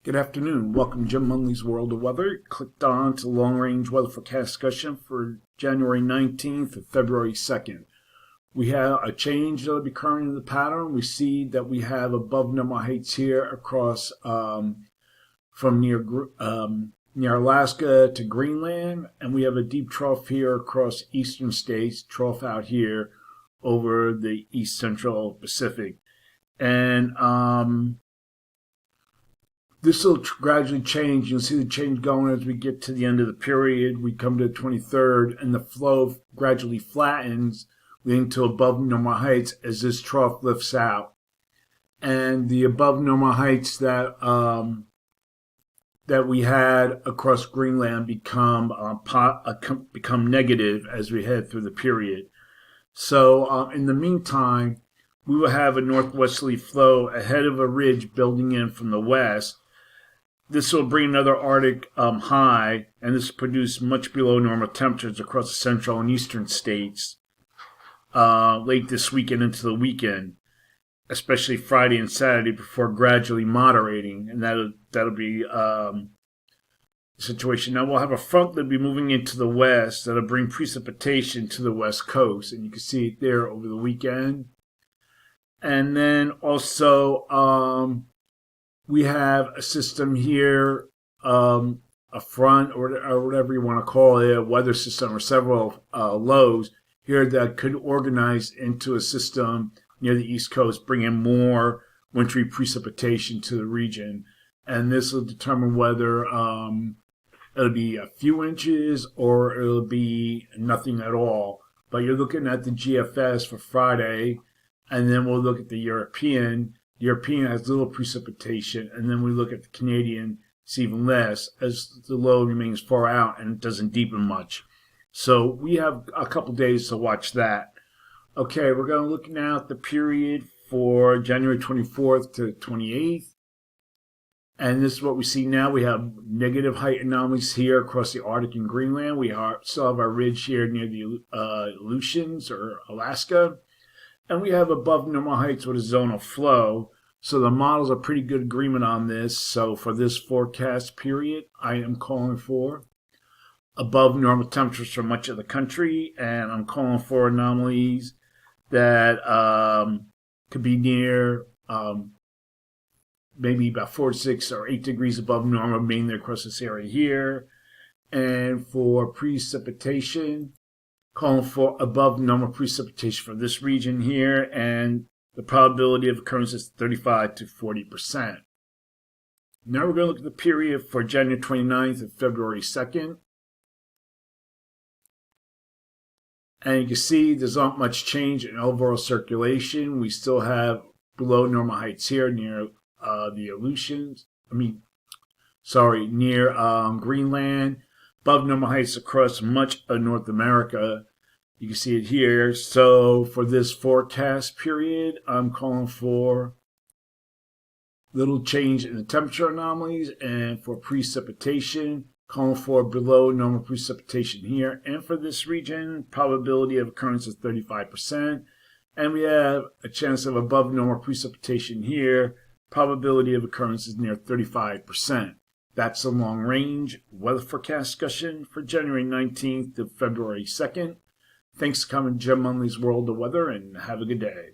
Good afternoon. Welcome to Jim Munley's World of Weather. Clicked on to long-range weather forecast discussion for January 19th and February 2nd. We have a change that will be occurring in the pattern. We see that we have above normal heights here across from near Alaska to Greenland, and we have a deep trough here across eastern states, trough out here over the east central Pacific. And this will gradually change. You'll see the change going as we get to the end of the period. We come to the 23rd, and the flow gradually flattens, leading to above normal heights as this trough lifts out. And the above normal heights that we had across Greenland become negative as we head through the period. So in the meantime, we will have a northwesterly flow ahead of a ridge building in from the west. This will bring another Arctic high, and this will produce much below normal temperatures across the central and eastern states late this weekend into the weekend, especially Friday and Saturday, before gradually moderating, and that'll be the situation. Now we'll have a front that'll be moving into the west that'll bring precipitation to the west coast, and you can see it there over the weekend. And then also we have a system here, a front or whatever you want to call it, a weather system or several lows here that could organize into a system near the East Coast, bringing more wintry precipitation to the region. And this will determine whether it'll be a few inches or it'll be nothing at all. But you're looking at the GFS for Friday, and then we'll look at the European. The European has little precipitation, and then we look at the Canadian, it's even less, as the low remains far out and it doesn't deepen much. So we have a couple days to watch that. Okay, we're going to look now at the period for January 24th to 28th. And this is what we see now. We have negative height anomalies here across the Arctic and Greenland. We still have our ridge here near the Aleutians or Alaska. And we have above normal heights with a zonal flow. So the models are pretty good agreement on this. So for this forecast period, I am calling for above normal temperatures for much of the country. And I'm calling for anomalies that could be near maybe about 4 to 6 or 8 degrees above normal, mainly across this area here. And for precipitation, calling for above normal precipitation for this region here, and the probability of occurrence is 35 to 40%. Now we're going to look at the period for January 29th and February 2nd. And you can see there's not much change in overall circulation. We still have below normal heights here near the Aleutians. Near Greenland. Above normal heights across much of North America. You can see it here. So for this forecast period, I'm calling for little change in the temperature anomalies, and for precipitation, calling for below normal precipitation here. And for this region, probability of occurrence is 35%. And we have a chance of above normal precipitation here. Probability of occurrence is near 35%. That's a long-range weather forecast discussion for January 19th to February 2nd. Thanks for coming to Jim Munley's World of Weather, and have a good day.